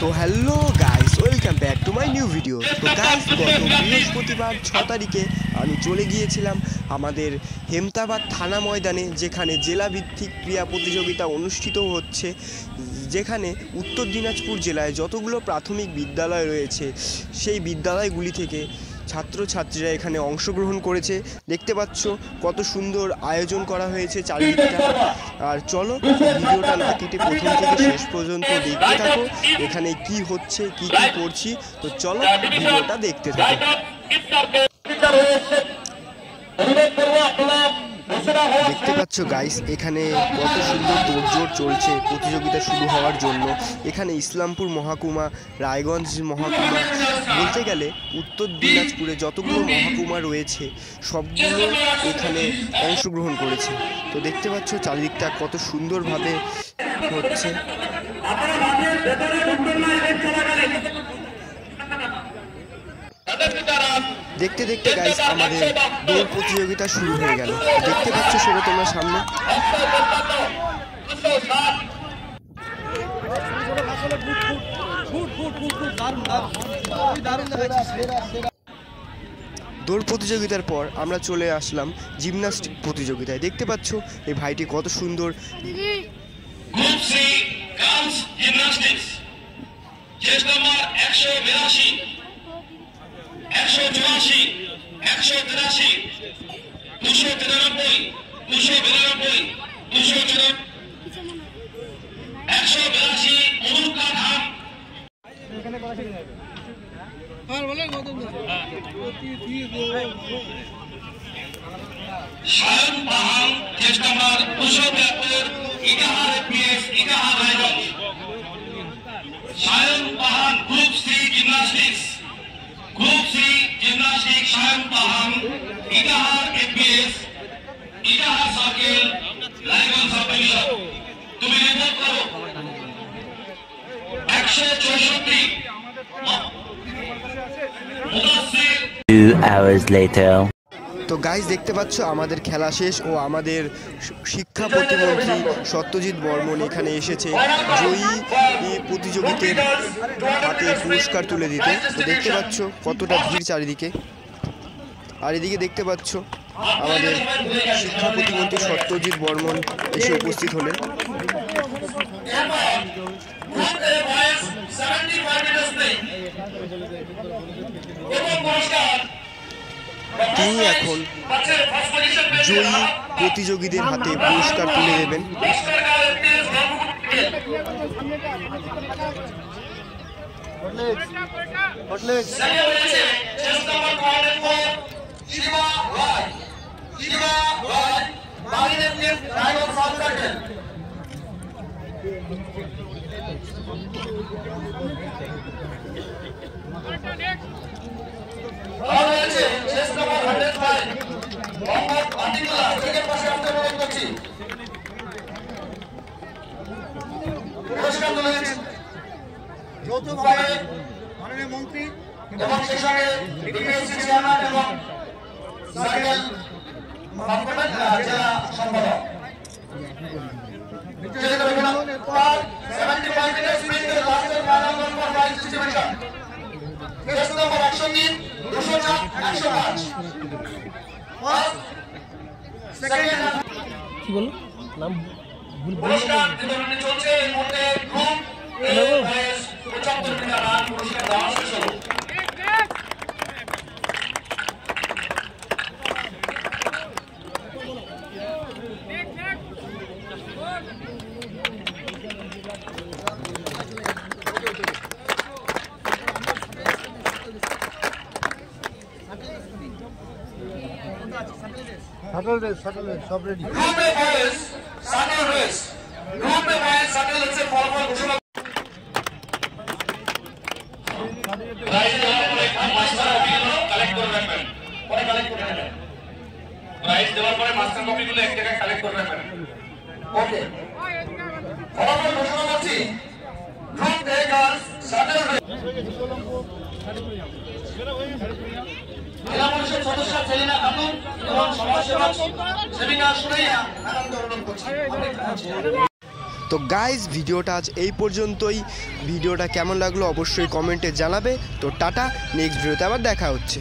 তো hello guys, welcome back to my new video. তো guys, গত বৃহস্পতিবার 6 তারিখে আমি চলে গিয়েছিলাম আমাদের হেমতাবাদ থানা ময়দানে, যেখানে জেলাভিত্তিক ক্রীড়া প্রতিযোগিতা অনুষ্ঠিত হচ্ছে, যেখানে উত্তর দিনাজপুর জেলায় যতগুলো প্রাথমিক বিদ্যালয় রয়েছে সেই বিদ্যালয়গুলি থেকে ছাত্রছাত্রীরা এখানে অংশগ্রহণ করেছে। দেখতে পাচ্ছ কত সুন্দর আয়োজন করা হয়েছে চারিদিকটা। আর চলো ভিডিওটা না কেটে প্রথম থেকে শেষ পর্যন্ত দেখতে থাকো, এখানে কি হচ্ছে, কি কি করছি। তো চলো ভিডিওটা দেখতে থাকো। দেখতে পাচ্ছ গাইস, এখানে কত সুন্দর তোড়জোড় চলছে প্রতিযোগিতা শুরু হওয়ার জন্য। এখানে ইসলামপুর মহকুমা, রায়গঞ্জ মহকুমা, বলতে গেলে উত্তর দিনাজপুরে যতগুলো মহকুমা রয়েছে সবগুলো এখানে অংশগ্রহণ করেছে। তো দেখতে পাচ্ছ চারিদিকটা কত সুন্দরভাবে হচ্ছে। দেখতে দেখতে গাইস আমাদের দৌড় প্রতিযোগিতা শুরু হয়ে গেল। দেখতে পাচ্ছ সেটা তোমরা সামনে। দৌড় প্রতিযোগিতার পর আমরা চলে আসলাম জিমন্যাস্টিক প্রতিযোগিতায়। দেখতে পাচ্ছ এই ভাইটি কত সুন্দর সায়ন পাহাড় চেষ্টা নাম্বার 273 ইটাহার এপিএস ইটাহার রায়গঞ্জ। সায়ন পাহাড় গ্রুপ সি জিমন্যাস্টিক্স, সায়ন পাহাড় Itahar APS Itahar circle Raiganj sub division. তুমি রিপোর্ট করো 164। 2 hours later. তো গাইজ দেখতে পাচ্ছ আমাদের খেলা শেষ ও আমাদের শিক্ষা প্রতিমন্ত্রী সত্যজিৎ বর্মন এখানে এসেছে জয়ী প্রতিযোগীদের হাতে পুরস্কার তুলে দিতে। তো দেখতে পাচ্ছ কতটা ভিড় চারিদিকে। আর এদিকে দেখতে পাচ্ছ আমাদের শিক্ষা প্রতিমন্ত্রী সত্যজিৎ বর্মন এসে উপস্থিত হলেন। তিনি এখন জয়ী প্রতিযোগীদের হাতে পুরস্কার তুলে দেবেন। যৌথভাবে মাননীয় মন্ত্রী এবং সেই সঙ্গে ডিপিএসসি চেয়ারম্যান এবং সার্কেল জেলা সম্পাদক কি বলো নাম ভুল পুরস্কার বিতরণী চলছে। এই মুহূর্তে গ্রুপ এ 75 মিটার রান পুরস্কার দেওয়া শেষ হলো। শাটল সব রেডি। গ্রুপে বয়েজ শাটল রেস, গ্রুপে বয়েজ শাটল রেসের ফলাফল ঘোষণা। প্রাইজ দেওয়ার পরে মাস্টার কপিগুলো কালেক্ট করে রাখবেন, পরে কালেক্ট করে নেবেন। প্রাইজ দেওয়ার পরে মাস্টার কপিগুলো এক জায়গায় কালেক্ট করে রাখবেন। ওকে, ফলাফল ঘোষণা করছি। গ্রুপ এ গার্লস শাটল রেস জেলা পরিষদ সদস্য সেলিনা খাতুন এবং সমাজসেবক সেলিনা সুরাইয়া আনন্দ অনুরোধ করছি। তো তো গাইজ ভিডিওটা আজ এই পর্যন্তই। ভিডিওটা কেমন লাগলো অবশ্যই কমেন্টে জানাবে। তো টাটা, নেক্সট ভিডিওতে আবার দেখা হচ্ছে।